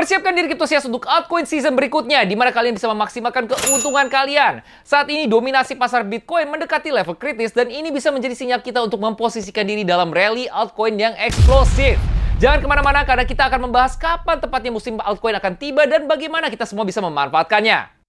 Persiapkan diri Cryptosias untuk altcoin season berikutnya, di mana kalian bisa memaksimalkan keuntungan kalian. Saat ini dominasi pasar Bitcoin mendekati level kritis dan ini bisa menjadi sinyal kita untuk memposisikan diri dalam rally altcoin yang eksplosif. Jangan kemana-mana karena kita akan membahas kapan tepatnya musim altcoin akan tiba dan bagaimana kita semua bisa memanfaatkannya.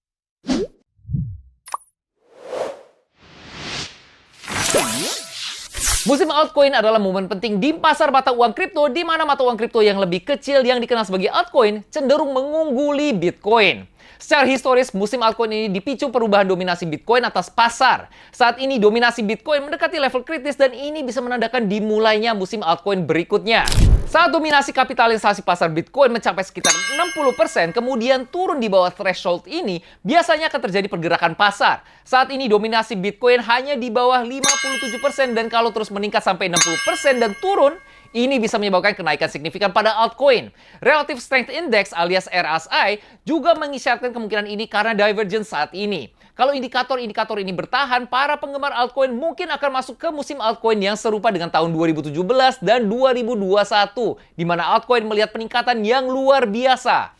Musim altcoin adalah momen penting di pasar mata uang kripto, di mana mata uang kripto yang lebih kecil yang dikenal sebagai altcoin cenderung mengungguli Bitcoin. Secara historis, musim altcoin ini dipicu perubahan dominasi Bitcoin atas pasar. Saat ini dominasi Bitcoin mendekati level kritis dan ini bisa menandakan dimulainya musim altcoin berikutnya. Saat dominasi kapitalisasi pasar Bitcoin mencapai sekitar 60%, kemudian turun di bawah threshold ini, biasanya akan terjadi pergerakan pasar. Saat ini dominasi Bitcoin hanya di bawah 57% dan kalau terus meningkat sampai 60% dan turun, ini bisa menyebabkan kenaikan signifikan pada altcoin. Relative Strength Index alias RSI juga mengisyaratkan kemungkinan ini karena divergence saat ini. Kalau indikator-indikator ini bertahan, para penggemar altcoin mungkin akan masuk ke musim altcoin yang serupa dengan tahun 2017 dan 2021, di mana altcoin melihat peningkatan yang luar biasa.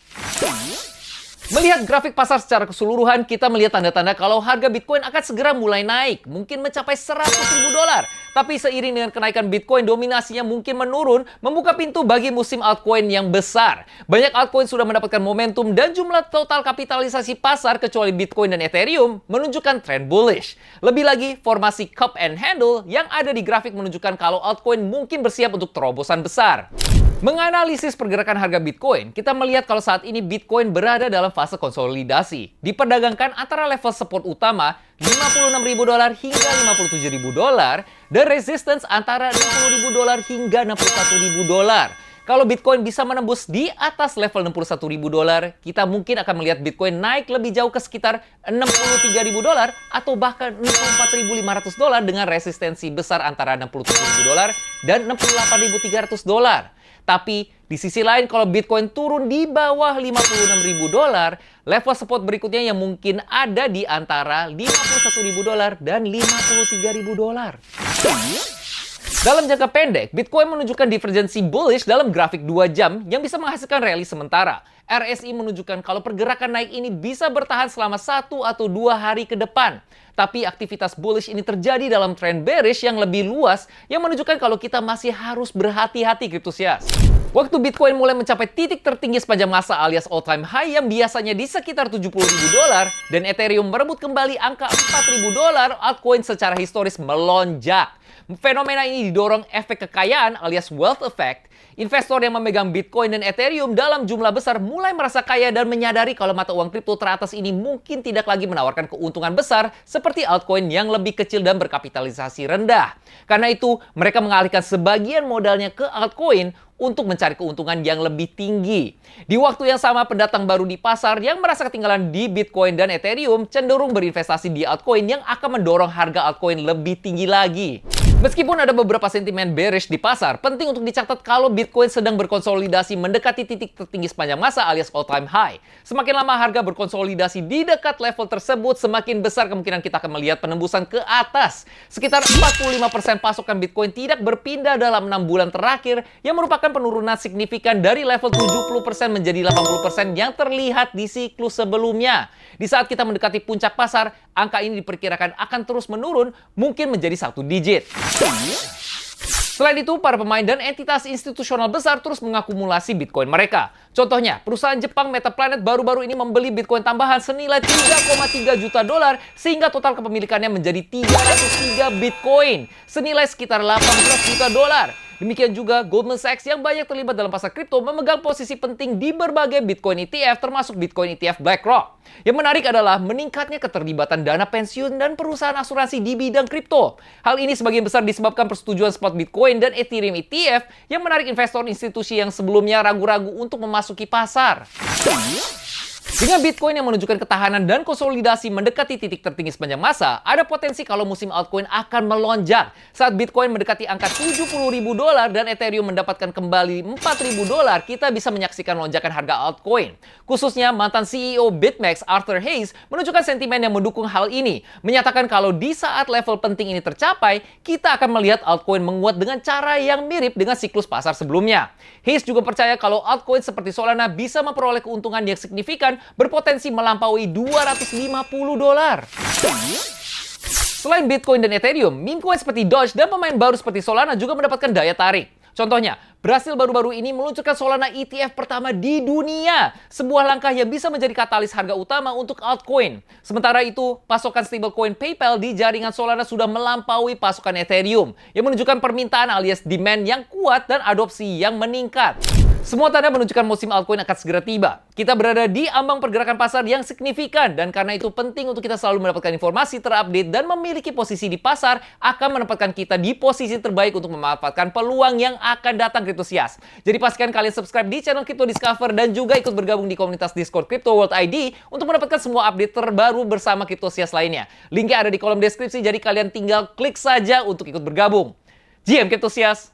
Melihat grafik pasar secara keseluruhan, kita melihat tanda-tanda kalau harga Bitcoin akan segera mulai naik, mungkin mencapai $100.000. Tapi seiring dengan kenaikan Bitcoin, dominasinya mungkin menurun, membuka pintu bagi musim altcoin yang besar. Banyak altcoin sudah mendapatkan momentum dan jumlah total kapitalisasi pasar kecuali Bitcoin dan Ethereum menunjukkan tren bullish. Lebih lagi, formasi cup and handle yang ada di grafik menunjukkan kalau altcoin mungkin bersiap untuk terobosan besar. Menganalisis pergerakan harga Bitcoin, kita melihat kalau saat ini Bitcoin berada dalam fase konsolidasi. Diperdagangkan antara level support utama $56.000 hingga $57.000 dan resistance antara $60.000 hingga $61.000. Kalau Bitcoin bisa menembus di atas level $61.000, kita mungkin akan melihat Bitcoin naik lebih jauh ke sekitar $63.000 atau bahkan $64.500 dengan resistensi besar antara $67.000 dan $68.300. Tapi di sisi lain kalau Bitcoin turun di bawah $56.000, level support berikutnya yang mungkin ada di antara $51.000 dan $53.000. Dalam jangka pendek, Bitcoin menunjukkan divergensi bullish dalam grafik 2 jam yang bisa menghasilkan rally sementara. RSI menunjukkan kalau pergerakan naik ini bisa bertahan selama 1 atau 2 hari ke depan. Tapi aktivitas bullish ini terjadi dalam tren bearish yang lebih luas yang menunjukkan kalau kita masih harus berhati-hati Cryptosias. Waktu Bitcoin mulai mencapai titik tertinggi sepanjang masa alias all time high yang biasanya di sekitar $70.000 dan Ethereum merebut kembali angka $4.000, altcoin secara historis melonjak. Fenomena ini didorong efek kekayaan alias wealth effect. Investor yang memegang Bitcoin dan Ethereum dalam jumlah besar mulai merasa kaya dan menyadari kalau mata uang kripto teratas ini mungkin tidak lagi menawarkan keuntungan besar seperti altcoin yang lebih kecil dan berkapitalisasi rendah. Karena itu, mereka mengalihkan sebagian modalnya ke altcoin untuk mencari keuntungan yang lebih tinggi. Di waktu yang sama, pendatang baru di pasar yang merasa ketinggalan di Bitcoin dan Ethereum cenderung berinvestasi di altcoin yang akan mendorong harga altcoin lebih tinggi lagi. Meskipun ada beberapa sentimen bearish di pasar, penting untuk dicatat kalau Bitcoin sedang berkonsolidasi mendekati titik tertinggi sepanjang masa alias all-time high. Semakin lama harga berkonsolidasi di dekat level tersebut, semakin besar kemungkinan kita akan melihat penembusan ke atas. Sekitar 45% pasokan Bitcoin tidak berpindah dalam 6 bulan terakhir, yang merupakan penurunan signifikan dari level 70% menjadi 80% yang terlihat di siklus sebelumnya. Di saat kita mendekati puncak pasar, angka ini diperkirakan akan terus menurun, mungkin menjadi 1 digit. Selain itu, para pemain dan entitas institusional besar terus mengakumulasi Bitcoin mereka. Contohnya, perusahaan Jepang Metaplanet baru-baru ini membeli Bitcoin tambahan senilai $3,3 juta sehingga total kepemilikannya menjadi 303 Bitcoin, senilai sekitar $18 juta. Demikian juga Goldman Sachs yang banyak terlibat dalam pasar kripto memegang posisi penting di berbagai Bitcoin ETF termasuk Bitcoin ETF BlackRock. Yang menarik adalah meningkatnya keterlibatan dana pensiun dan perusahaan asuransi di bidang kripto. Hal ini sebagian besar disebabkan persetujuan spot Bitcoin dan Ethereum ETF yang menarik investor institusi yang sebelumnya ragu-ragu untuk memasuki pasar. Dengan Bitcoin yang menunjukkan ketahanan dan konsolidasi mendekati titik tertinggi sepanjang masa, ada potensi kalau musim altcoin akan melonjak. Saat Bitcoin mendekati angka $70.000 dan Ethereum mendapatkan kembali $4.000, kita bisa menyaksikan lonjakan harga altcoin. Khususnya mantan CEO BitMEX, Arthur Hayes, menunjukkan sentimen yang mendukung hal ini, menyatakan kalau di saat level penting ini tercapai, kita akan melihat altcoin menguat dengan cara yang mirip dengan siklus pasar sebelumnya. Hayes juga percaya kalau altcoin seperti Solana bisa memperoleh keuntungan yang signifikan, berpotensi melampaui $250. Selain Bitcoin dan Ethereum, meme coin seperti Doge dan pemain baru seperti Solana juga mendapatkan daya tarik. Contohnya, Brasil baru-baru ini meluncurkan Solana ETF pertama di dunia. Sebuah langkah yang bisa menjadi katalis harga utama untuk altcoin. Sementara itu, pasokan stablecoin PayPal di jaringan Solana sudah melampaui pasokan Ethereum, yang menunjukkan permintaan alias demand yang kuat dan adopsi yang meningkat. Semua tanda menunjukkan musim altcoin akan segera tiba. Kita berada di ambang pergerakan pasar yang signifikan, dan karena itu penting untuk kita selalu mendapatkan informasi terupdate dan memiliki posisi di pasar akan menempatkan kita di posisi terbaik untuk memanfaatkan peluang yang akan datang Cryptosias. Jadi pastikan kalian subscribe di channel Crypto Discover dan juga ikut bergabung di komunitas Discord Crypto World ID untuk mendapatkan semua update terbaru bersama Cryptosias lainnya. Linknya ada di kolom deskripsi, jadi kalian tinggal klik saja untuk ikut bergabung. GM Cryptosias.